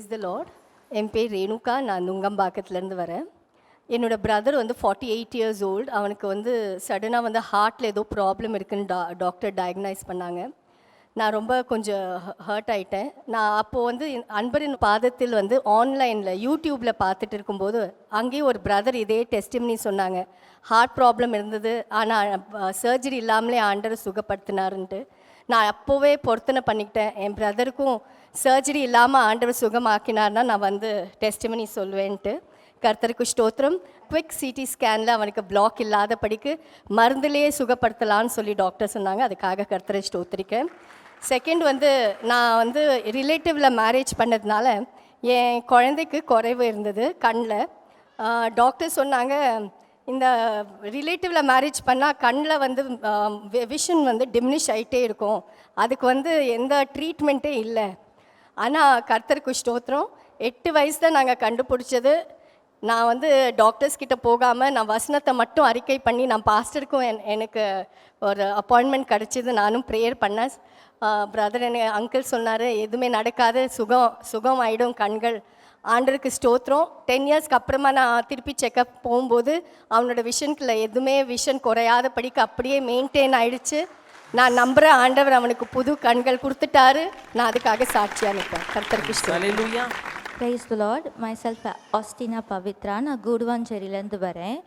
Price த Lord. என் பேர் ரேணுகா. நான் நுங்கம்பாக்கத்துலேருந்து வரேன். என்னோடய பிரதர் வந்து 48 இயர்ஸ் ஓல்டு. அவனுக்கு வந்து சடனாக வந்து ஹார்ட்டில் ஏதோ ப்ராப்ளம் இருக்குன்னு டாக்டர் டயக்னைஸ் பண்ணாங்க. நான் ரொம்ப கொஞ்சம் ஹர்ட் ஆகிட்டேன். நான் அப்போது வந்து அன்பரின் பாதத்தில் வந்து ஆன்லைனில் யூடியூப்பில் பார்த்துட்டு இருக்கும்போது அங்கேயும் ஒரு பிரதர் இதே டெஸ்டிமனி சொன்னாங்க. ஹார்ட் ப்ராப்ளம் இருந்தது, ஆனால் சர்ஜரி இல்லாமலே ஆண்டவர் சுகப்படுத்தினாருன்ட்டு. நான் அப்போவே பொருத்தனை பண்ணிக்கிட்டேன், என் பிரதருக்கும் சர்ஜரி இல்லாமல் ஆண்டவர் சுகமாக்கினார்னா நான் வந்து டெஸ்டிமனி சொல்லுவேன்ட்டு. கர்த்தருக்கு ஸ்தோத்திரம். குவிக் சிடி ஸ்கேனில் அவனுக்கு பிளாக் இல்லாதபடிக்கு மருந்துலேயே சுகப்படுத்தலான்னு சொல்லி டாக்டர் சொன்னாங்க. அதுக்காக கர்த்தரை ஸ்தோத்திரிக்கேன். செகண்ட் வந்து நான் வந்து ரிலேட்டிவில் மேரேஜ் பண்ணதுனால என் குழந்தைக்கு குறைவு இருந்தது கண்ணில். டாக்டர் சொன்னாங்க, இந்த ரிலேட்டிவில் மேரேஜ் பண்ணால் கண்ணில் வந்து விஷன் வந்து டிமினிஷ் ஆகிட்டே இருக்கும், அதுக்கு வந்து எந்த ட்ரீட்மெண்ட்டே இல்லை. ஆனால் கர்த்தருக்கு ஸ்தோத்திரம், 8 வயசு தான் நாங்கள் கண்டுபிடிச்சது. நான் வந்து டாக்டர்ஸ் கிட்டே போகாமல் நான் வசனத்தை மட்டும் அறிக்கை பண்ணி நான் பாஸ்டருக்கும் எனக்கு ஒரு அப்பாயின்மெண்ட் கிடச்சிது. நானும் ப்ரேயர் பண்ணேன். பிரதர் அங்கிள் சொன்னார், எதுவுமே நடக்காது, சுகம் ஆகிடும் கண்கள். ஆண்டருக்கு ஸ்தோத்திரம். 10 இயர்ஸ்க்கு அப்புறமா நான் திருப்பி செக்கப் போகும்போது அவனோட விஷனுக்குள்ள எதுவுமே விஷன் குறையாத படிக்க அப்படியே மெயின்டைன் ஆகிடுச்சு. நான் நம்புகிற ஆண்டவர் அவனுக்கு புது கண்கள் கொடுத்துட்டாரு. நான் அதுக்காக சாட்சியாக நிற்பேன். கர்த்தருக்கு ஸ்தோத்திரம். Praise the Lord. Myself Austina Pavitra. நான் கூடுவாஞ்சேரியிலேருந்து வரேன்.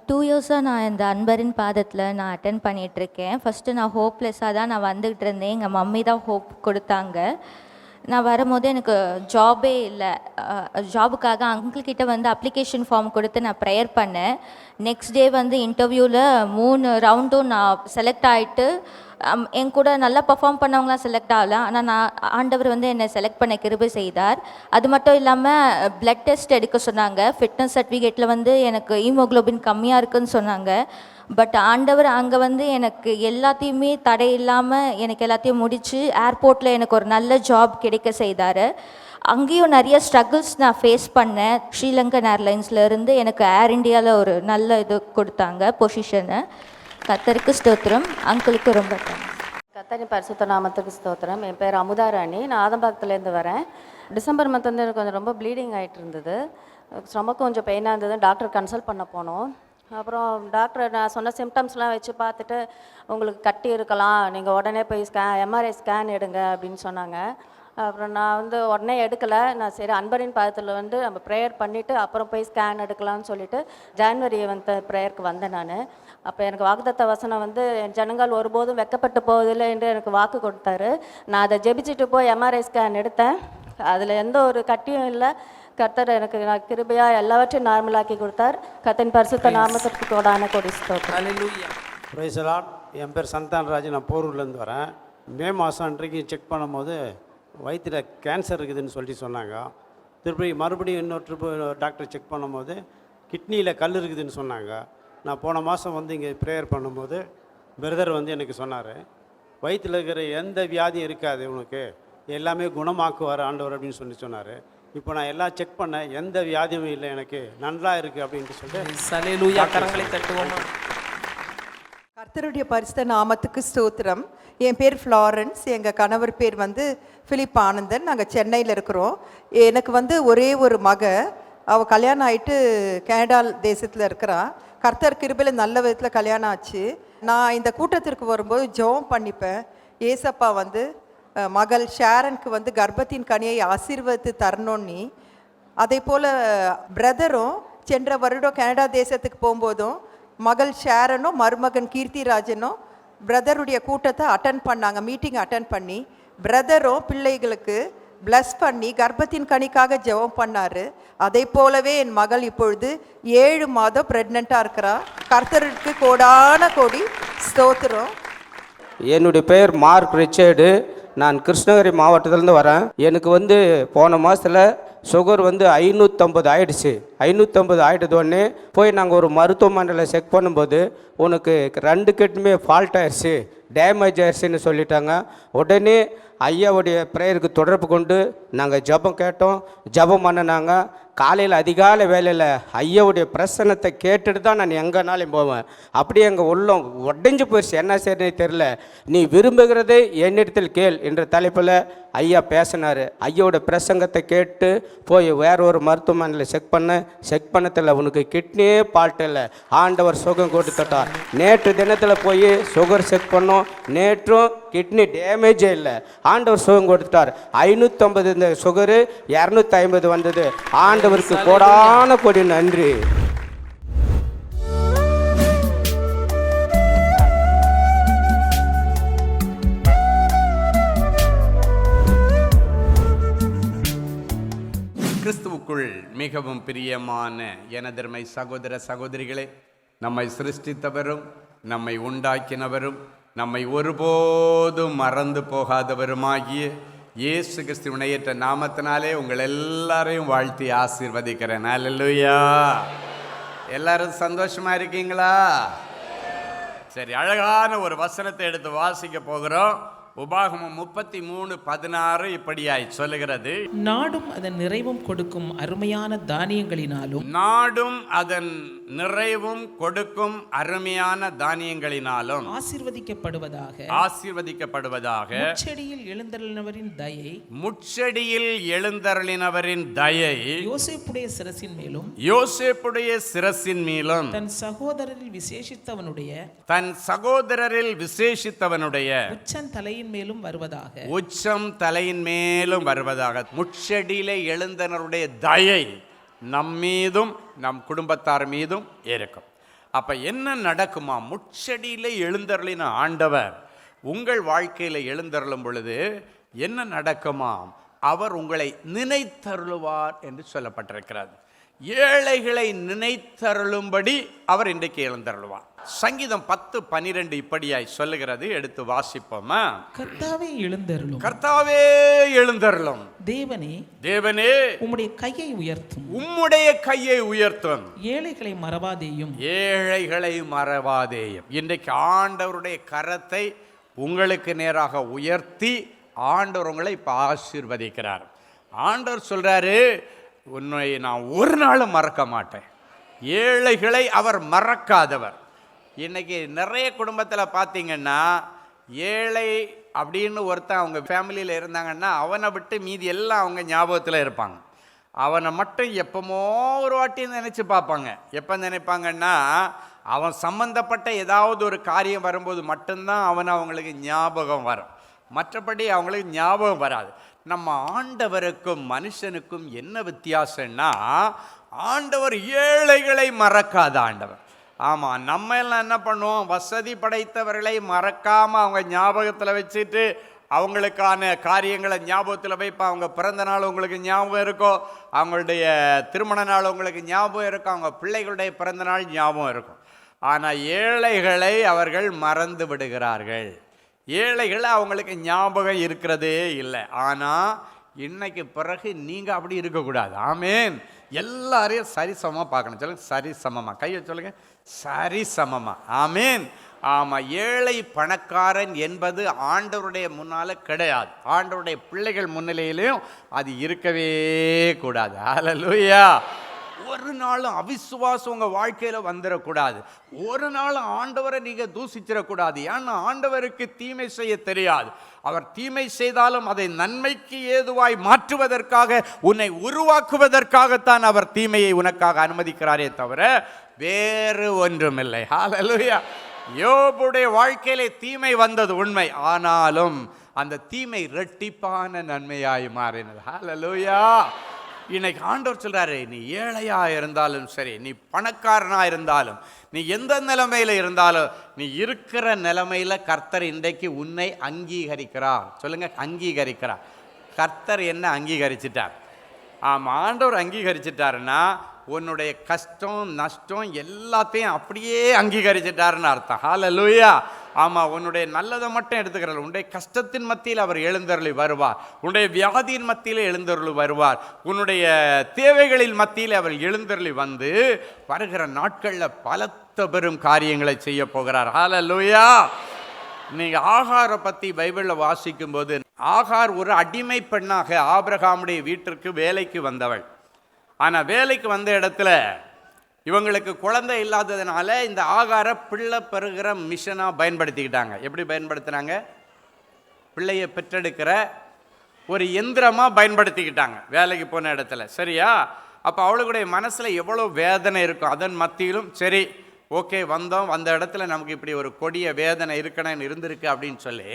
2 இயர்ஸாக நான் இந்த அன்பரின் பாதத்தில் நான் அட்டென்ட் பண்ணிகிட்ருக்கேன். ஃபஸ்ட்டு நான் ஹோப்லெஸ்ஸாக தான் நான் வந்துக்கிட்டு இருந்தேன். எங்கள் மம்மி தான் ஹோப் கொடுத்தாங்க. நான் வரும்போது எனக்கு ஜாபே இல்லை. ஜாபுக்காக அங்கிள்கிட்ட வந்து அப்ளிகேஷன் ஃபார்ம் கொடுத்து நான் ப்ரேயர் பண்ணேன். நெக்ஸ்ட் டே வந்து இன்டர்வியூவில் 3 ரவுண்டும் நான் செலக்ட் ஆகிட்டு, என் கூட நல்லா பர்ஃபார்ம் பண்ணவங்களாம் செலக்ட் ஆகல. ஆனால் நான் ஆண்டவர் வந்து என்னை செலக்ட் பண்ண கிருபை செய்தார். அது மட்டும் இல்லாமல் பிளட் டெஸ்ட் எடுக்க சொன்னாங்க. ஃபிட்னஸ் சர்டிஃபிகேட்டில் வந்து எனக்கு ஹீமோக்ளோபின் கம்மியாக இருக்குதுன்னு சொன்னாங்க. பட் ஆண்டவர் அங்கே வந்து எனக்கு எல்லாத்தையுமே தடை இல்லாமல் எனக்கு எல்லாத்தையும் முடித்து ஏர்போர்ட்டில் எனக்கு ஒரு நல்ல ஜாப் கிடைக்க செய்தார். அங்கேயும் நிறைய ஸ்ட்ரகிள்ஸ் நான் ஃபேஸ் பண்ணேன். ஸ்ரீலங்கன் ஏர்லைன்ஸ்லேருந்து எனக்கு ஏர் இண்டியாவில் ஒரு நல்ல இது கொடுத்தாங்க பொசிஷனை. கர்த்தருக்கு ஸ்தோத்திரம். அங்கிளுக்கு ரொம்ப தேங்க்ஸ். கர்த்தரின் பரிசுத்த நாமத்துக்கு ஸ்தோத்திரம். என் பேர் அமுதாராணி. நான் ஆதம்பாக்கத்துலேருந்து வரேன். டிசம்பர் மந்த் வந்து எனக்கு கொஞ்சம் ரொம்ப ப்ளீடிங் ஆகிட்டு இருந்தது. ஸ்டொமக் கொஞ்சம் பெயினாக இருந்தது. டாக்டர் கன்சல்ட் பண்ண போனோம். அப்புறம் டாக்டர் நான் சொன்ன சிம்டம்ஸ்லாம் வச்சு பார்த்துட்டு, உங்களுக்கு கட்டி இருக்கலாம், நீங்கள் உடனே போய் எம்ஆர்ஐ ஸ்கேன் எடுங்க அப்படின்னு சொன்னாங்க. அப்புறம் நான் வந்து உடனே எடுக்கலை. நான் சரி அன்பரின் பாதத்தில் வந்து நம்ம ப்ரேயர் பண்ணிவிட்டு அப்புறம் போய் ஸ்கேன் எடுக்கலாம்னு சொல்லிவிட்டு ஜான்வரி வந்து ப்ரேயருக்கு வந்தேன் நான். அப்போ எனக்கு வாக்குத்தத்த வசனம் வந்து, ஜனங்கள் ஒருபோதும் வெக்கப்பட்டு போவதில்லை என்று எனக்கு வாக்கு கொடுத்தாரு. நான் அதை ஜெபிச்சுட்டு போய் எம்ஆர்ஐ ஸ்கேன் எடுத்தேன். அதில் எந்த ஒரு கட்டியும் இல்லை. கர்த்தர் எனக்கு நான் கிருபையாக எல்லாவற்றையும் நார்மலாக்கி கொடுத்தார். கர்த்தரின் பரிசுத்த நாமத்திற்கு கோடான கொடி ஸ்தோத்திரம். Praise the Lord. என் பேர் சந்தான்ராஜ். நான் போரூர்லேருந்து வரேன். மே மாதம் அன்றைக்கு செக் பண்ணும்போது வயிற்றில் கேன்சர் இருக்குதுன்னு சொல்லி சொன்னாங்க. மறுபடியும் இன்னொரு ட்ரிப்பு டாக்டர் செக் பண்ணும்போது கிட்னியில் கல் இருக்குதுன்னு சொன்னாங்க. நான் போன மாதம் வந்து இங்கே ப்ரேயர் பண்ணும்போது பிரதர் வந்து எனக்கு சொன்னார், வயிற்றில் இருக்கிற எந்த வியாதியும் இருக்காது, உனக்கு எல்லாமே குணமாக்குவார் ஆண்டவர் அப்படின்னு சொன்னார். இப்போ நான் எல்லாம் செக் பண்ணேன், எந்த வியாதியும் இல்லை, எனக்கு நல்லா இருக்குது அப்படின்ட்டு சொல்லிட்டு கரங்களை தட்டுவோமா. கர்த்தருடைய பரிசுத்த நாமத்துக்கு ஸ்தோத்திரம். என் பேர் ஃப்ளாரன்ஸ். எங்கள் கணவர் பேர் வந்து பிலிப் ஆனந்தன். நாங்கள் சென்னையில் இருக்கிறோம். எனக்கு வந்து ஒரே ஒரு மக, அவள் கல்யாணம் ஆகிட்டு கனடா தேசத்தில் இருக்கிறா. கர்த்தர் கிருபையில் நல்ல விதத்தில் கல்யாணம் ஆச்சு. நான் இந்த கூட்டத்திற்கு வரும்போது ஜெபம் பண்ணிப்பேன். ஏசப்பா வந்து மகள் ஷேரனுக்கு வந்து கர்ப்பத்தின் கனியை ஆசீர்வதித்து தரணும்னு. அதே போல் பிரதரும் சென்ற வருடம் கனடா தேசத்துக்கு போகும்போதும் மகள் ஷேரனும் மருமகன் கீர்த்திராஜனும் பிரதருடைய கூட்டத்தை அட்டன் பண்ணாங்க. மீட்டிங் அட்டன் பண்ணி பிரதரும் பிள்ளைகளுக்கு பிளஸ் பண்ணி கர்ப்பத்தின் கனிக்காக ஜெபம் பண்ணார். அதே போலவே என் மகள் இப்பொழுது 7 மாதம் ப்ரெக்னெண்ட்டாக இருக்கிறா. கர்த்தருக்கு கோடான கோடி ஸ்தோத்திரம். என்னுடைய பெயர் மார்க் ரிச்சர்டு. நான் கிருஷ்ணகிரி மாவட்டத்திலேருந்து வரேன். எனக்கு வந்து போன மாதத்தில் சுகர் வந்து 550 ஆகிடுச்சு. 550 ஆகிட்டதோடனே போய் நாங்கள் ஒரு மருத்துவமனையில் செக் பண்ணும்போது, உனக்கு 2 கிட்னியுமே ஃபால்ட் ஆயிடுச்சு, டேமேஜ் ஆயிடுச்சுன்னு சொல்லிட்டாங்க. உடனே ஐயாவுடைய ப்ரேயருக்கு தொடர்பு கொண்டு நாங்கள் ஜெபம் கேட்டோம். ஜெபம் பண்ணினாங்க. காலையில் அதிகாலை வேலையில் ஐயாவுடைய பிரசன்னத்தை கேட்டுட்டு தான் நான் எங்கேனாலும் போவேன். அப்படியே எங்கள் உள்ளம் உடைஞ்சு போயிடுச்சு. என்ன செய்யறதுனே தெரில. நீ விரும்புகிறதை என்னிடத்தில் கேள் என்ற தலைப்பில் ஐயா பேசினார். ஐயோட பிரசங்கத்தை கேட்டு போய் வேற ஒரு மருத்துவமனையில் செக் பண்ணதில்லை, உனக்கு கிட்னியே ஃபால்ட் இல்லை, ஆண்டவர் சுகம் கொடுத்துட்டார். நேற்று தினத்தில் போய் சுகர் செக் பண்ணோம், நேற்றும் கிட்னி டேமேஜே இல்லை, ஆண்டவர் சுகம் கொடுத்துட்டார். 550 இந்த சுகரு 250 வந்தது. ஆண்டவருக்கு கோடான கோடி நன்றி. கிறிஸ்துவுக்குள் மிகவும் பிரியமான எனதருமை சகோதர சகோதரிகளே, நம்மை சிருஷ்டித்தவரும் நம்மை உண்டாக்கினவரும் நம்மை ஒருபோதும் மறந்து போகாதவருமாகிய இயேசு கிறிஸ்துவின் இணையற்ற நாமத்தினாலே உங்கள் எல்லாரையும் வாழ்த்தி ஆசீர்வதிக்கிறேன். அல்லேலூயா. எல்லாரும் சந்தோஷமா இருக்கீங்களா? சரி, அழகான ஒரு வசனத்தை எடுத்து வாசிக்க போகிறோம். உபாகமம் 33:16 இப்படியாய் சொல்லுகிறது, நாடும் அதன் நிறைவும் கொடுக்கும் அருமையான தானியங்களினாலும், நாடும் அதன் நிறைவும் கொடுக்கும் அருமையான தானியங்களினாலும் ஆசீர்வதிக்கப்படுவதாக, ஆசீர்வதிக்கப்படுவதாக. முட்செடியில் எழுந்தருளினவரின் தயை, முட்செடியில் எழுந்தருளினவரின் தயை யோசேப்புடைய சிரசின் மேலும், யோசேப்புடைய சிரசின் மேலும், தன் சகோதரரில் விசேஷித்தவனுடைய, தன் சகோதரரில் விசேஷித்தவனுடைய உச்சன் தலையின் மேலும் வருவதாக, உச்சம் தலையின் மேலும் வருவதாக. முட்செடியிலே எழுந்தனருடைய தயை நம் மீதும் நம் குடும்பத்தார் மீதும் இருக்கும். அப்ப என்ன நடக்குமா? முட்செடியிலே எழுந்தருளின ஆண்டவர் உங்கள் வாழ்க்கையில எழுந்தருளும் பொழுது என்ன நடக்குமாம்? அவர் உங்களை நினைத்தருளுவார் என்று சொல்லப்பட்டிருக்கிறது. ஏழைகளை நினைத்தருளும்படி அவர் இன்றைக்கு எழுந்தருளுவார். சங்கீதம் 10:12 இப்படியாய் சொல்லுகிறது, எடுத்து வாசிப்போமா? கர்த்தாவே எழுந்தருளும், கர்த்தாவே எழுந்தருளும். தேவனே, தேவனே உம்முடைய கையை உயர்த்தும், உம்முடைய கையை உயர்த்தும், ஏழைகளை மறவாதேயும், ஏழைகளை மறவாதேயும். இன்றைக்கு ஆண்டவருடைய கரத்தை உங்களுக்கு நேராக உயர்த்தி ஆண்டவர் உங்களை இப்போ ஆசீர்வதிக்கிறார். ஆண்டவர் சொல்றாரு, உன்னை நான் ஒரு நாளும் மறக்க மாட்டேன். ஏழைகளை அவர் மறக்காதவர். இன்னைக்கு நிறைய குடும்பத்தில் பார்த்தீங்கன்னா, ஏழை அப்படின்னு ஒருத்தன் அவங்க ஃபேமிலியில் இருந்தாங்கன்னா அவனை விட்டு மீதி எல்லாம் அவங்க ஞாபகத்தில் இருப்பாங்க. அவனை மட்டும் எப்பமோ ஒரு வாட்டி நினச்சி பார்ப்பாங்க. எப்போ நினைப்பாங்கன்னா, அவன் சம்பந்தப்பட்ட ஏதாவது ஒரு காரியம் வரும்போது மட்டும்தான் அவங்களுக்கு ஞாபகம் வரும், மற்றபடி அவங்களுக்கு ஞாபகம் வராது. நம்ம ஆண்டவருக்கும் மனுஷனுக்கும் என்ன வித்தியாசம்னா, ஆண்டவர் ஏழைகளை மறக்காத ஆண்டவர். ஆமாம், நம்ம எல்லாம் என்ன பண்ணுவோம்? வசதி படைத்தவர்களை மறக்காமல் அவங்க ஞாபகத்தில் வச்சுட்டு அவங்களுக்கான காரியங்களை ஞாபகத்தில் வைப்போம். அவங்க பிறந்த நாள் உங்களுக்கு ஞாபகம் இருக்கும், அவங்களுடைய திருமண நாள் உங்களுக்கு ஞாபகம் இருக்கும், அவங்க பிள்ளைகளுடைய பிறந்த நாள் ஞாபகம் இருக்கும். ஆனால் ஏழைகளை அவர்கள் மறந்து விடுகிறார்கள். ஏழைகள் அவங்களுக்கு ஞாபகம் இருக்கிறதே இல்லை. ஆனால் இன்னைக்கு பிறகு நீங்கள் அப்படி இருக்கக்கூடாது. ஆமேன். எல்லாரையும் சரிசமமாக பார்க்கணும். சொல்லுங்க, சரிசமமாக. கையை சொல்லுங்க, சரிசமமாக. ஆமேன். ஆமாம், ஏழை பணக்காரன் என்பது ஆண்டவருடைய முன்னால் கிடையாது. ஆண்டவருடைய பிள்ளைகள் முன்னிலையிலையும் அது இருக்கவே கூடாது. ஹல்லேலூயா. ஒரு நாளும் அவிசுவாசம் உங்கள் வாழ்க்கையில் வந்துடக்கூடாது. ஒரு நாளும் ஆண்டவரை நீங்கள் தூசிச்சிடக்கூடாது. ஏன்னா ஆண்டவருக்கு தீமை செய்ய தெரியாது. அவர் தீமை செய்தாலும் அதை நன்மைக்கு ஏதுவாய் மாற்றுவதற்காக, உன்னை உருவாக்குவதற்காகத்தான் அவர் தீமையை உனக்காக அனுமதிக்கிறாரே தவிர வேறு ஒன்றுமில்லை. ஹல்லேலூயா. யோபுடைய வாழ்க்கையிலே தீமை வந்தது உண்மை, ஆனாலும் அந்த தீமை இரட்டிப்பான நன்மையாய் மாறினது. ஹல்லேலூயா. இன்னைக்கு ஆண்டவர் சொல்றாரு, நீ ஏழையா இருந்தாலும் சரி, நீ பணக்காரனா இருந்தாலும், நீ எந்த நிலைமையில இருந்தாலும், நீ இருக்கிற நிலைமையில கர்த்தர் இன்றைக்கு உன்னை அங்கீகரிக்கிறார். சொல்லுங்க, அங்கீகரிக்கிறார். கர்த்தர் என்ன அங்கீகரிச்சிட்டார்? ஆமாம், ஆண்டவர் அங்கீகரிச்சிட்டாருன்னா உன்னுடைய கஷ்டம் நஷ்டம் எல்லாத்தையும் அப்படியே அங்கீகரிச்சிட்டாருன்னு அர்த்தம். ஹல்லேலூயா. ஆமாம், உன்னுடைய நல்லதை மட்டும் எடுத்துக்கிறார். உன்னுடைய கஷ்டத்தின் மத்தியில் அவர் எழுந்தருளி வருவார், உன்னுடைய வியாதியின் மத்தியில் எழுந்தருளி வருவார், உன்னுடைய தேவைகளின் மத்தியில் அவர் எழுந்தருளி வந்து வருகிற நாட்களில் பலத்த பெரும் காரியங்களை செய்ய போகிறார். ஹல்லேலூயா. நீங்கள் ஆகாரை பற்றி பைபிளில் வாசிக்கும் போது, ஆகார் ஒரு அடிமை பெண்ணாக ஆபிரகாமுடைய வீட்டிற்கு வேலைக்கு வந்தவள். ஆனால் வேலைக்கு வந்த இடத்துல இவங்களுக்கு குழந்தை இல்லாததுனால இந்த ஆகாரை பிள்ளை பெறுகிற மிஷனாக பயன்படுத்திக்கிட்டாங்க. எப்படி பயன்படுத்தினாங்க? பிள்ளையை பெற்றெடுக்கிற ஒரு எந்திரமாக பயன்படுத்திக்கிட்டாங்க வேலைக்கு போன இடத்துல. சரியா? அப்போ அவளுடைய மனசில் எவ்வளோ வேதனை இருக்கும். அதன் மத்தியிலும் சரி ஓகே வந்தோம், வந்த இடத்துல நமக்கு இப்படி ஒரு கொடிய வேதனை இருக்கணும்னு இருந்திருக்கு அப்படின்னு சொல்லி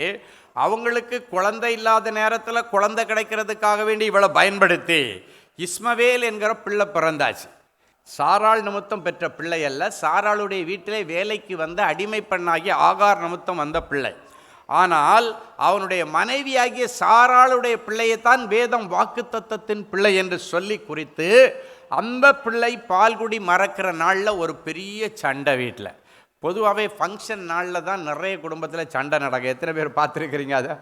அவங்களுக்கு குழந்தை இல்லாத நேரத்தில் குழந்தை கிடைக்கிறதுக்காக வேண்டி இவளை பயன்படுத்தி இஸ்மவேல் என்கிற பிள்ளை பிறந்தாச்சு. சாராள் நிமித்தம் பெற்ற பிள்ளை அல்ல, சாராளுடைய வீட்டிலே வேலைக்கு வந்த அடிமை பெண்ணாகிய ஆகார் நிமித்தம் வந்த பிள்ளை. ஆனால் அவனுடைய மனைவியாகிய சாராளுடைய பிள்ளையைத்தான் வேதம் வாக்குத்தத்தத்தின் பிள்ளை என்று சொல்லி குறித்து அந்த பிள்ளை பால்குடி மறக்கிற நாளில் ஒரு பெரிய சண்டை வீட்டில். பொதுவாகவே ஃபங்க்ஷன் நாளில் தான் நிறைய குடும்பத்தில் சண்டை நடக்கும். எத்தனை பேர் பார்த்துருக்கிறீங்க? அதை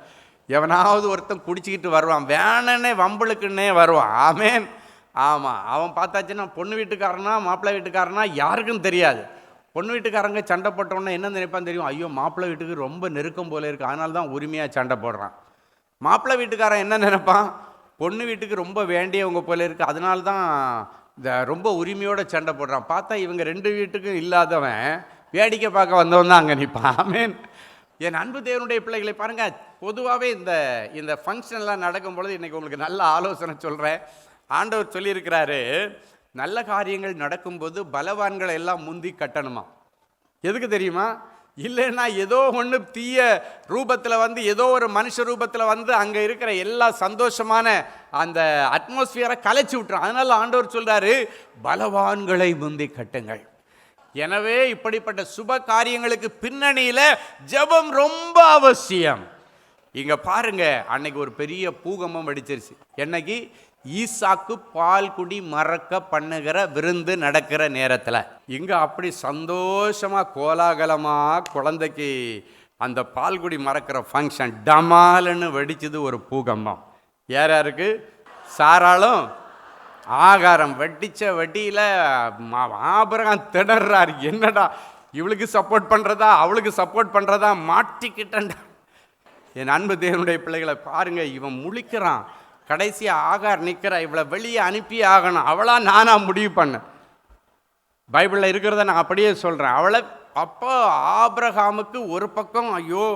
எவனாவது ஒருத்தன் குடிச்சிக்கிட்டு வருவான், வேணனே வம்பளுக்குன்னே வருவான். ஆமேன். ஆமாம், அவன் பார்த்தாச்சுன்னா பொண்ணு வீட்டுக்காரனா மாப்பிள்ளை வீட்டுக்காரனா யாருக்கும் தெரியாது. பொண்ணு வீட்டுக்காரங்க சண்டை போட்டோன்னே என்ன நினைப்பான்னு தெரியும், ஐயோ மாப்பிள்ளை வீட்டுக்கு ரொம்ப நெருக்கம் போல இருக்குது, அதனால தான் உரிமையாக சண்டை போடுறான். மாப்பிள்ளை வீட்டுக்காரன் என்ன நினைப்பான், பொண்ணு வீட்டுக்கு ரொம்ப வேண்டியவங்க போல இருக்குது, அதனால தான் இந்த ரொம்ப உரிமையோடு சண்டை போடுறான். பார்த்தா இவங்க ரெண்டு வீட்டுக்கும் இல்லாதவன் வேடிக்கை பார்க்க வந்தவன் தான் அங்கே நிற்பான். ஆமேன். என் அன்பு தேவனுடைய பிள்ளைகளை பாருங்கள், பொதுவாகவே இந்த ஃபங்க்ஷன்லாம் நடக்கும் பொழுது இன்றைக்கி உங்களுக்கு நல்ல ஆலோசனை சொல்கிறேன். ஆண்டவர் சொல்லியிருக்கிறாரு, நல்ல காரியங்கள் நடக்கும்போது பலவான்களை எல்லாம் முந்தி கட்டணுமா. எதுக்கு தெரியுமா? இல்லைன்னா ஏதோ ஒன்று தீய ரூபத்தில் வந்து ஏதோ ஒரு மனுஷ ரூபத்தில் வந்து அங்கே இருக்கிற எல்லா சந்தோஷமான அந்த அட்மாஸ்பியரை கலைச்சி விட்டுரும். அதனால் ஆண்டவர் சொல்கிறாரு, பலவான்களை முந்தி கட்டுங்கள். எனவே இப்படிப்பட்ட சுப காரியங்களுக்கு பின்னணியில் ஜெபம் ரொம்ப அவசியம். இங்கே பாருங்க, அன்னைக்கு ஒரு பெரிய பூகம்பம் வெடிச்சிருச்சு. என்னைக்கு? ஈசாக்கு பால்குடி மறக்க பண்ணுகிற விருந்து நடக்கிற நேரத்தில். இங்கே அப்படி சந்தோஷமாக கோலாகலமாக குழந்தைக்கு அந்த பால்குடி மறக்கிற ஃபங்க்ஷன் டமாலுன்னு வெடிச்சது ஒரு பூகம்பம். யார் யாருக்கு? சாராளும் ஆகாரம் வெட்டிச்ச வெட்டியில் ஆபிரகாம் திணறார். என்னடா இவளுக்கு சப்போர்ட் பண்ணுறதா அவளுக்கு சப்போர்ட் பண்ணுறதா, மாட்டிக்கிட்டேன்டா. என் அன்பு தேவனுடைய பிள்ளைகளை பாருங்கள், இவன் முழிக்கிறான். கடைசியாக ஆகார் நிற்கிற, இவளை வெளியே அனுப்பி ஆகணும். அவளா நானா முடிவு பண்ணேன், பைபிளில் இருக்கிறத நான் அப்படியே சொல்கிறேன். அவளை அப்போ ஆபிரகாமுக்கு ஒரு பக்கம் ஐயோ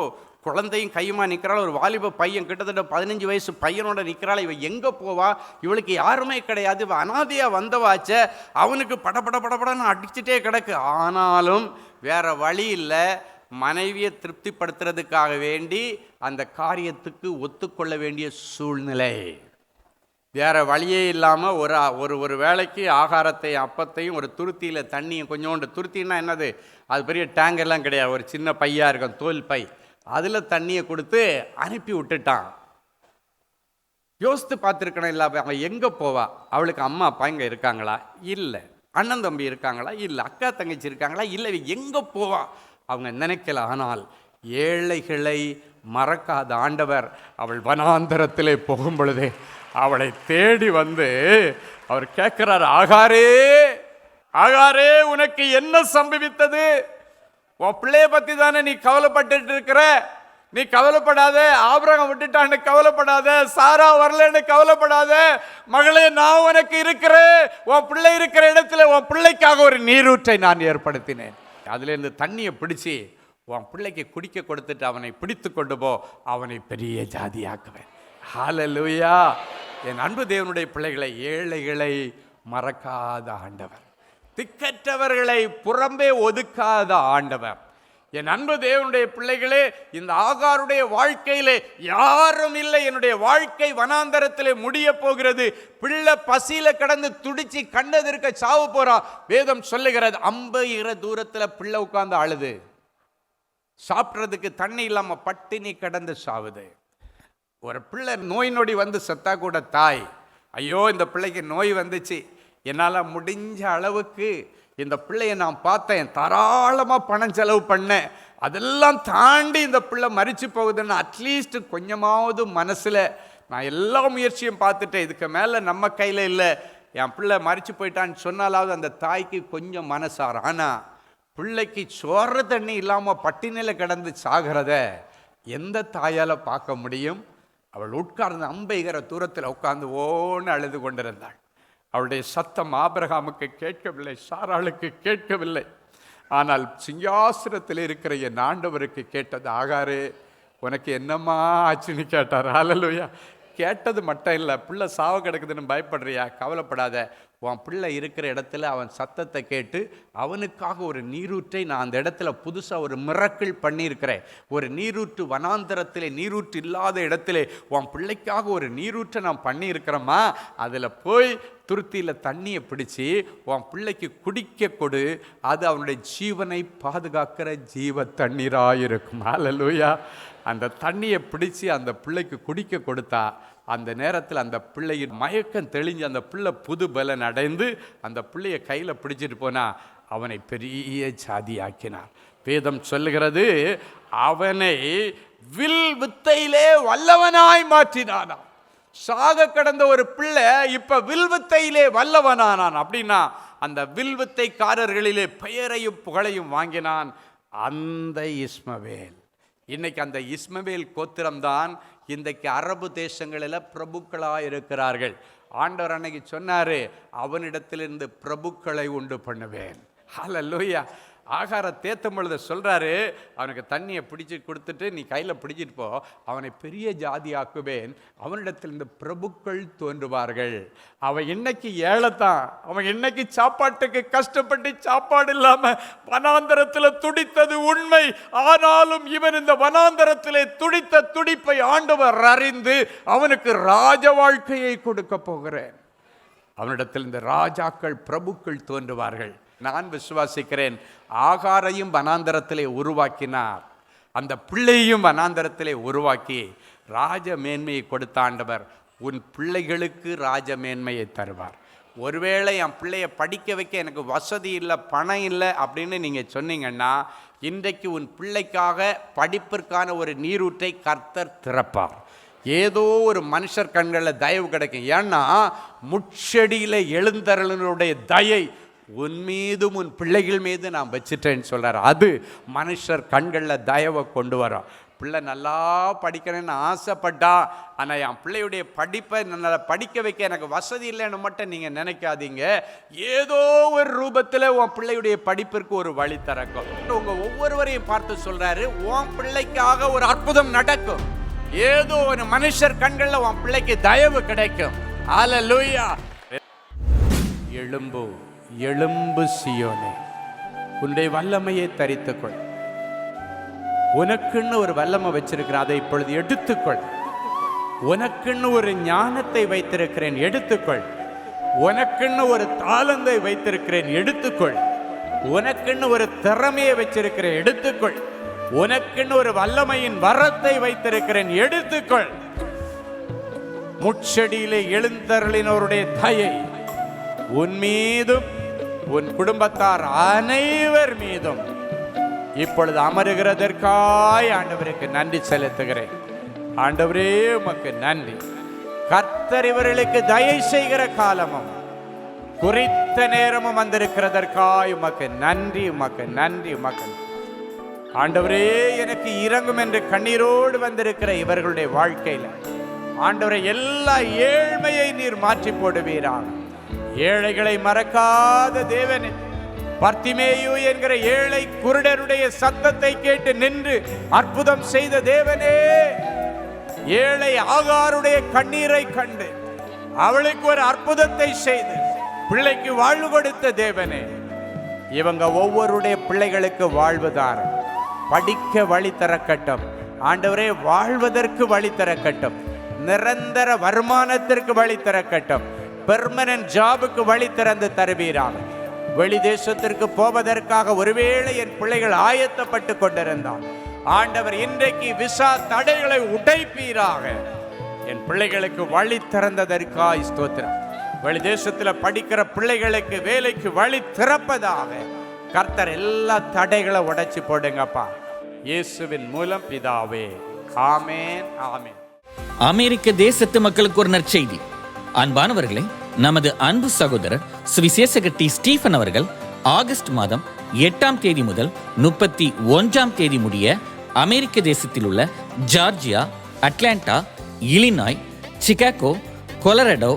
குழந்தையும் கையுமா நிற்கிறாள், ஒரு வாலிப பையன் கிட்டத்தட்ட 15 வயசு பையனோட நிற்கிறாள். இவன் எங்கே போவா, இவளுக்கு யாருமே கிடையாது, இவன் அனாதையாக வந்தவாச்ச, அவனுக்கு படப்படன்னு அடிச்சுட்டே கிடக்கு. ஆனாலும் வேற வழி இல்லை, மனைவியை திருப்திப்படுத்துறதுக்காக வேண்டி அந்த காரியத்துக்கு ஒத்துக்கொள்ள வேண்டிய சூழ்நிலை. வேறு வழியே இல்லாமல் ஒரு வேளைக்கு ஆகாரத்தை அப்பத்தையும் ஒரு துருத்தியில் தண்ணியும், கொஞ்சோண்டு துருத்தின்னா என்னது, அது பெரிய டேங்கெல்லாம் கிடையாது, ஒரு சின்ன பையாக இருக்கும், தோல் பை, அதில் தண்ணியை கொடுத்து அனுப்பி விட்டுட்டான். யோசித்து பார்த்துருக்கணும். இல்லை அவன் எங்கே போவா, அவளுக்கு அம்மா அப்பா இங்கே இருக்காங்களா, இல்லை, அண்ணன் தம்பி இருக்காங்களா, இல்லை, அக்கா தங்கச்சி இருக்காங்களா, இல்லை, எங்கே போவா அவங்க நினைக்கல. ஆனால் ஏழைகளை மறக்காத ஆண்டவர் அவள் வனாந்தரத்திலே போகும் பொழுதே அவளை தேடி வந்து அவர் கேட்கிறார், ஆகாரே ஆகாரே உனக்கு என்ன சம்பவித்தது, உன் பிள்ளைய பற்றி தானே நீ கவலைப்பட்டு இருக்கிற, நீ கவலைப்படாத, ஆபிரகாம் விட்டுட்டான்னு கவலைப்படாத, சாரா வரலன்னு கவலைப்படாத, மகளே நான் உனக்கு இருக்கிறேன், உன் பிள்ளை இருக்கிற இடத்துல உன் பிள்ளைக்காக ஒரு நீரூற்றை நான் ஏற்படுத்தினேன், அதுலேருந்து தண்ணியை பிடிச்சி உன் பிள்ளைக்கு குடிக்க கொடுத்துட்டு அவனை பிடித்து கொண்டு போ, அவனை பெரிய ஜாதியாக்குவேன். ஹல்லேலூயா. என் அன்பு தேவனுடைய பிள்ளைகளை, ஏழைகளை மறக்காத ஆண்டவர், திக்கற்றவர்களை புறம்பே ஒதுக்காத ஆண்டவர். என் அன்பு தேவனுடைய பிள்ளைகளே, இந்த ஆகாருடைய வாழ்க்கையிலே யாரும் இல்லை, என்னுடைய வாழ்க்கை வனாந்தரத்திலே முடிய போகிறது, பிள்ளை பசியில கடந்து துடிச்சு கண்டதற்க சாவு போறா. வேதம் சொல்லுகிறது, 50 தூரத்தில் பிள்ளை உட்கார்ந்து அழுது, சாப்பிட்றதுக்கு தண்ணி இல்லாமல் பட்டினி கடந்து சாவுது. ஒரு பிள்ளை நோய் நொடி வந்து செத்தா கூட தாய், ஐயோ இந்த பிள்ளைக்கு நோய் வந்துச்சு, என்னால் முடிஞ்ச அளவுக்கு இந்த பிள்ளையை நான் பார்த்தேன், தாராளமாக பணம் செலவு பண்ணேன், அதெல்லாம் தாண்டி இந்த பிள்ளை மரிச்சு போகுதுன்னு அட்லீஸ்ட் கொஞ்சமாவது மனசில் நான் எல்லா முயற்சியும் பார்த்துட்டேன், இதுக்கு மேலே நம்ம கையில் இல்லை, என் பிள்ளை மரிச்சு போயிட்டான்னு சொன்னாலாவது அந்த தாய்க்கு கொஞ்சம் மனசார். ஆனால் பிள்ளைக்கு சோறு தண்ணி இல்லாமல் பட்டினியில் கிடந்து சாகிறத எந்த தாயால் பார்க்க முடியும்? அவள் உட்கார்ந்து 50 தூரத்தில் உட்கார்ந்து ஓன்னு அழுது கொண்டிருந்தாள். அவளுடைய சத்தம் ஆபிரகாமுக்கு கேட்கவில்லை, சாராளுக்கு கேட்கவில்லை. ஆனால் சிங்காசனத்தில் இருக்கிற என் ஆண்டவருக்கு கேட்டது, ஆகாரே உனக்கு என்னம்மா ஆச்சுன்னு கேட்டார். ஹல்லேலூயா. கேட்டது மட்டும் இல்லை, பிள்ளை சாவ கிடக்குதுன்னு பயப்படுறியா? கவலைப்படாத. உன் பிள்ளை இருக்கிற இடத்துல அவன் சத்தத்தை கேட்டு அவனுக்காக ஒரு நீரூற்றை நான் அந்த இடத்துல புதுசாக ஒரு மிரக்கிள் பண்ணியிருக்கிறேன். ஒரு நீரூற்று வனாந்தரத்திலே, நீரூற்று இல்லாத இடத்துல உன் பிள்ளைக்காக ஒரு நீரூற்றை நான் பண்ணியிருக்கிறேம்மா. அதில் போய் துருத்தியில் தண்ணியை பிடிச்சி உன் பிள்ளைக்கு குடிக்க கொடு. அது அவனுடைய ஜீவனை பாதுகாக்கிற ஜீவ தண்ணீராக இருக்கும். அல்லேலூயா. அந்த தண்ணியை பிடிச்சி அந்த பிள்ளைக்கு குடிக்க கொடுத்தா அந்த நேரத்தில் அந்த பிள்ளையின் மயக்கம் தெளிஞ்சு அந்த பிள்ளை புது பலன் அடைந்து அந்த பிள்ளையை கையில் பிடிச்சிட்டு போனால் அவனை பெரிய ஜாதியாக்கினார். வேதம் சொல்லுகிறது, அவனை வில் வித்தையிலே வல்லவனாய் மாற்றினானாம். சாக கடந்த ஒரு பிள்ளை இப்ப வில்வித்தையிலே வல்லவனானான். அப்படின்னா அந்த வில்வித்தைக்காரர்களிலே பெயரையும் புகழையும் வாங்கினான் அந்த இஸ்மவேல். இன்னைக்கு அந்த இஸ்மவேல் கோத்திரம்தான் இன்றைக்கு அரபு தேசங்களில் பிரபுக்களாக இருக்கிறார்கள். ஆண்டவர் அன்னைக்கு சொன்னார், அவனிடத்திலிருந்து பிரபுக்களை உண்டு பண்ணுவேன். ஹல்லேலூயா. ஆகார தேத்தும் பொழுது சொல்கிறாரு, அவனுக்கு தண்ணியை பிடிச்சி கொடுத்துட்டு நீ கையில் பிடிச்சிட்டு போ, அவனை பெரிய ஜாதி ஆக்குவேன், அவனிடத்தில் இந்த பிரபுக்கள் தோன்றுவார்கள். அவன் இன்னைக்கு ஏழைத்தான், அவன் இன்னைக்கு சாப்பாட்டுக்கு கஷ்டப்பட்டு சாப்பாடு இல்லாமல் வனாந்தரத்தில் துடித்தது உண்மை. ஆனாலும் இவன் இந்த வனாந்தரத்திலே துடித்த துடிப்பை ஆண்டவர் அறிந்து அவனுக்கு ராஜ வாழ்க்கையை கொடுக்க போகிறேன். அவனிடத்தில் இந்த ராஜாக்கள் பிரபுக்கள் தோன்றுவார்கள். நான் விசுவாசிக்கிறேன், ஆகாரையும் வனாந்தரத்திலே உருவாக்கினார், அந்த பிள்ளையும் வனாந்தரத்திலே உருவாக்கி ராஜ மேன்மையை கொடுத்த ஆண்டவர் உன் பிள்ளைகளுக்கு ராஜ மேன்மையை தருவார். ஒருவேளை என் பிள்ளையை படிக்க வைக்க எனக்கு வசதி இல்லை, பணம் இல்லை அப்படின்னு நீங்கள் சொன்னீங்கன்னா, இன்றைக்கு உன் பிள்ளைக்காக படிப்பிற்கான ஒரு நீரூற்றை கர்த்தர் திறப்பார். ஏதோ ஒரு மனுஷர் கண்களில் தயவு கிடைக்கும். ஏன்னா முட்செடியில் எழுந்தருளுடைய தயை உன் மீதும் உன் பிள்ளைகள் மீது நான் வச்சுட்டேன்னு சொல்கிறார். அது மனுஷர் கண்களில் தயவை கொண்டு வரோம். பிள்ளை நல்லா படிக்கணும்னு ஆசைப்பட்டா, ஆனால் என் பிள்ளையுடைய படிப்பை நல்லா படிக்க வைக்க எனக்கு வசதி இல்லைன்னு மட்டும் நீங்கள் நினைக்காதீங்க. ஏதோ ஒரு ரூபத்தில் உன் பிள்ளையுடைய படிப்பிற்கு ஒரு வழி திறக்கும். உங்கள் ஒவ்வொருவரையும் பார்த்து சொல்கிறாரு, உன் பிள்ளைக்காக ஒரு அற்புதம் நடக்கும். ஏதோ ஒரு மனுஷர் கண்களில் உன் பிள்ளைக்கு தயவு கிடைக்கும். அல்லேலூயா. எழும்பு எழும்பு சீயோனே, உன்னுடைய வல்லமையை தரித்துக்கொள். உனக்குன்னு ஒரு வல்லமை வச்சிருக்கிறேன், அதை இப்பொழுது எடுத்துக்கொள். உனக்குன்னு ஒரு ஞானத்தை வைத்திருக்கிறேன், எடுத்துக்கொள். உனக்குன்னு ஒரு தாளந்தை வைத்திருக்கிறேன், எடுத்துக்கொள். உனக்குன்னு ஒரு திறமையை வச்சிருக்கிறேன், எடுத்துக்கொள். உனக்குன்னு ஒரு வல்லமையின் வரத்தை வைத்திருக்கிறேன், எடுத்துக்கொள். முட்செடியிலே எழுந்தருளினோருடைய தயை உன் மீதும் உன் குடும்பத்தார் அனைவர் மீதும் இப்பொழுது அமருகிறதற்காய் ஆண்டவருக்கு நன்றி செலுத்துகிறேன். ஆண்டவரே உமக்கு நன்றி. கர்த்தர் இவர்களுக்கு தயை செய்கிற காலமும் குறித்த நேரமும் வந்திருக்கிறதற்காய் உமக்கு நன்றி, உமக்கு நன்றி, உமக்கு. ஆண்டவரே எனக்கு இரங்கும் என்று கண்ணீரோடு வந்திருக்கிற இவர்களுடைய வாழ்க்கையில் ஆண்டவரே எல்லா ஏழ்மையை நீர் மாற்றி போடுவீராக. ஏழைகளை மறக்காத தேவனே, பர்த்திமேயு என்கிற ஏழை குருடருடைய சத்தத்தை கேட்டு நின்று அற்புதம் செய்த தேவனே, ஏழை ஆகாருடைய கண்ணீரை கண்டு அவளுக்கு ஒரு அற்புதத்தை செய்து பிள்ளைக்கு வாழ்வு கொடுத்த தேவனே, இவங்க ஒவ்வொருடைய பிள்ளைகளுக்கு வாழ்வுதார். படிக்க வழி திறக்கட்டும் ஆண்டவரே, வாழ்வதற்கு வழி திறக்கட்டும், நிரந்தர வருமானத்திற்கு வழி திறக்கட்டும், பெர்மனன்ட் ஜாபுக்கு வழி திறந்து தருவீராக. வெளி தேசத்திற்கு போவதற்காக ஒருவேளை என் பிள்ளைகள் ஆயத்தப்பட்டு கொண்டிருந்தார், ஆண்டவர் இன்றைக்கு விசா தடைகளை உடைப்பீராக. என் பிள்ளைகளுக்கு வழி திறந்ததற்காய் ஸ்தோத்திரம். வெளி தேசத்தில் படிக்கிற பிள்ளைகளுக்கு வேலைக்கு வழி திறப்பதாக கர்த்தர் எல்லா தடைகளை உடைச்சி போடுங்கப்பா, இயேசுவின் மூலம் பிதாவே. ஆமேன், ஆமேன். அமெரிக்க தேசத்து மக்களுக்கு ஒரு நற்செய்தி. அன்பானவர்களே, நமது அன்பு சகோதரர் சுவிசேஷகர் டி. ஸ்டீஃபன் அவர்கள் ஆகஸ்ட் மாதம் 8ஆம் தேதி முதல் 31ஆம் தேதி முடிய அமெரிக்க தேசத்தில் உள்ள Georgia, Atlanta, Illinois, Chicago, Colorado,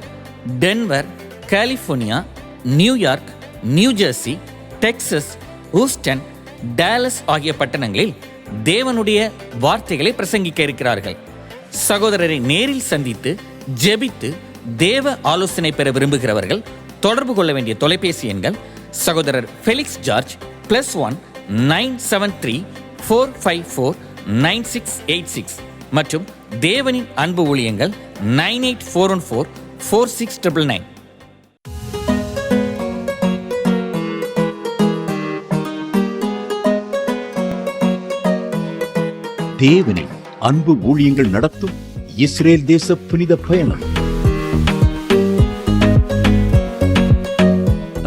Denver, California, New York, New Jersey, Texas, Houston, Dallas ஆகிய பட்டணங்களில் தேவனுடைய வார்த்தைகளை பிரசங்கிக்க இருக்கிறார்கள். சகோதரரை நேரில் சந்தித்து ஜெபித்து தேவ ஆலோசனை பெற விரும்புகிறவர்கள் தொடர்பு கொள்ள வேண்டிய தொலைபேசி எண்கள் சகோதரர் ஃபெலிக்ஸ் ஜார்ஜ் +1 973 454 9686 மற்றும் தேவனின் அன்பு ஊழியங்கள் 98414 4699. தேவனின் அன்பு ஊழியங்கள் நடத்தும் இஸ்ரேல் தேச புனித பயணம்.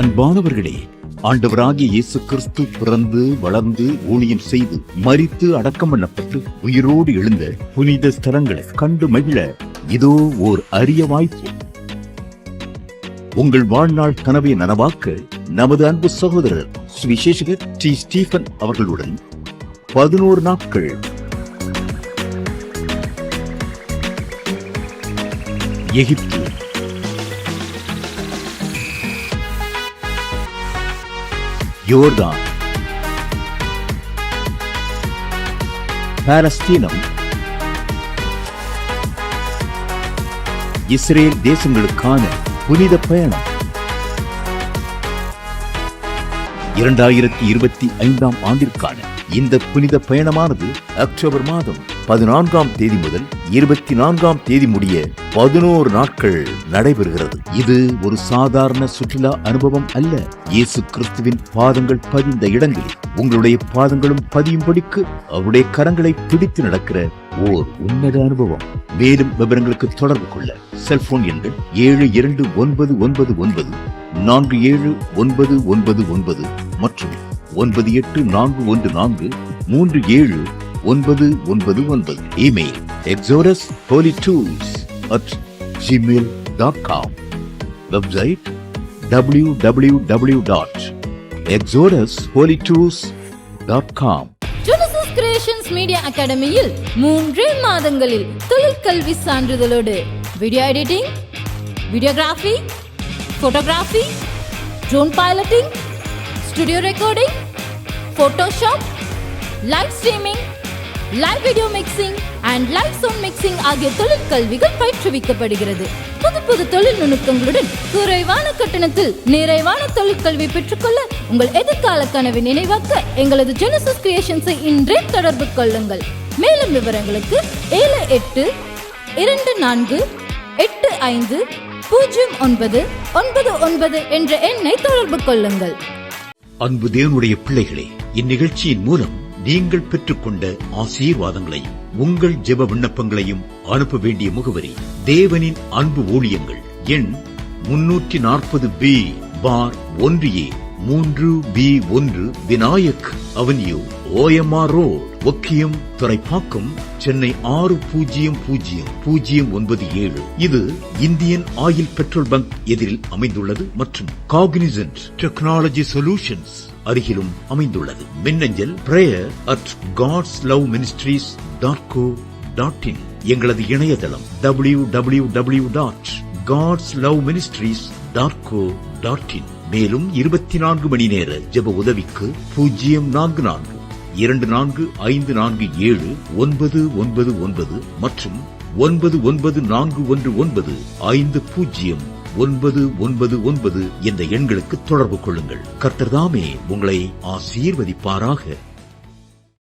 அன்பானவர்களே, ஆண்டவராகிய இயேசு கிறிஸ்து பிறந்து வளர்ந்து ஊழியம் செய்து மரித்து அடக்கம் பண்ணப்பட்டு உயிரோடு எழுந்த புனித ஸ்தலங்களை கண்டு மகிழ இதோ ஓர் அரிய வாய்ப்பு. உங்கள் வாழ்நாள் கனவை நனவாக்க நமது அன்பு சகோதரர் சுவிசேஷகர் டி. ஸ்டீஃபன் அவர்களுடன் 11 நாட்கள் எகிப்து, யோர்தான், பாலஸ்தீனம், இஸ்ரேல் தேசங்களுக்கான புனித பயணம். 2025 ஆண்டிற்கான இந்த புனித பயணமானது அக்டோபர் மாதம் 14ஆம் தேதி முதல் 24ஆம் தேதி முடிய 11 நாட்கள் நடைபெறுகிறது. இது ஒரு சாதாரண சுற்றுலா அனுபவம் அல்ல. இயேசு கிறிஸ்துவின் பாதங்கள் பதிந்த இடங்களில் உங்களுடைய பாதங்களும் பதியும்படிக்கு அவருடைய கரங்களை பிடித்து நடக்கிற ஓர் உன்னத அனுபவம். மேலும் விவரங்களுக்கு தொடர்பு கொள்ள செல்போன் எண்கள் 7299 47999 மற்றும் 9841437999. Email exodusholytours@gmail.com. Website www.exodusholytours.com. Genesis Creations media அகாடமியில் 3 மாதங்களில் தொழிற்கல்வி சான்றிதழோடு video editing, videography, photography, drone piloting, studio recording, Photoshop, live streaming, live video mixing and live sound mixing ஆகிய தொழிற்கல்விகள் பயிற்றுவிக்கப்படுகிறது. புது தொழில் நுணுக்கங்களுடன் குறைவான கட்டணத்தில் நிறைவான தொழிற்கல்வி பெற்றுக்கொள்ள உங்கள் எதிர்கால கனவை நினைவாக்க எங்களது ஜெனசிஸ் கிரியேஷன்ஸை இன்றே தொடர்பு கொள்ளுங்கள். மேலும் விவரங்களுக்கு 7824850999 என்ற எண்ணை தொடர்பு கொள்ளுங்கள். அன்பு தேவனுடைய பிள்ளைகளே, இந்நிகழ்ச்சியின் மூலம் நீங்கள் பெற்றுக்கொண்ட ஆசீர்வாதங்களையும் உங்கள் ஜெப விண்ணப்பங்களையும் அனுப்ப வேண்டிய முகவரி தேவனின் அன்பு ஊழியங்கள், எண் 340B பார் 1A 3B1 Vinayak avenue, OMR road, Okkiyam, Thoraipakkam, Chennai 600097. இது இந்தியன் ஆயில் பெட்ரோல் பங்க் எதிரில் அமைந்துள்ளது மற்றும் காக்னிசன்ட் டெக்னாலஜி சொல்யூஷன்ஸ் அருகிலும் அமைந்துள்ளது. மின்னஞ்சல் prayer@godsloveministries.co.in. எங்களது இணையதளம் www.godsloveministries.co.in. மேலும் 24 மணி நேர ஜெப உதவிக்கு 04454547999 மற்றும் 9941150999 என்ற எண்களுக்கு தொடர்பு கொள்ளுங்கள். கர்த்தர் தாமே உங்களை ஆசீர்வதிப்பாராக.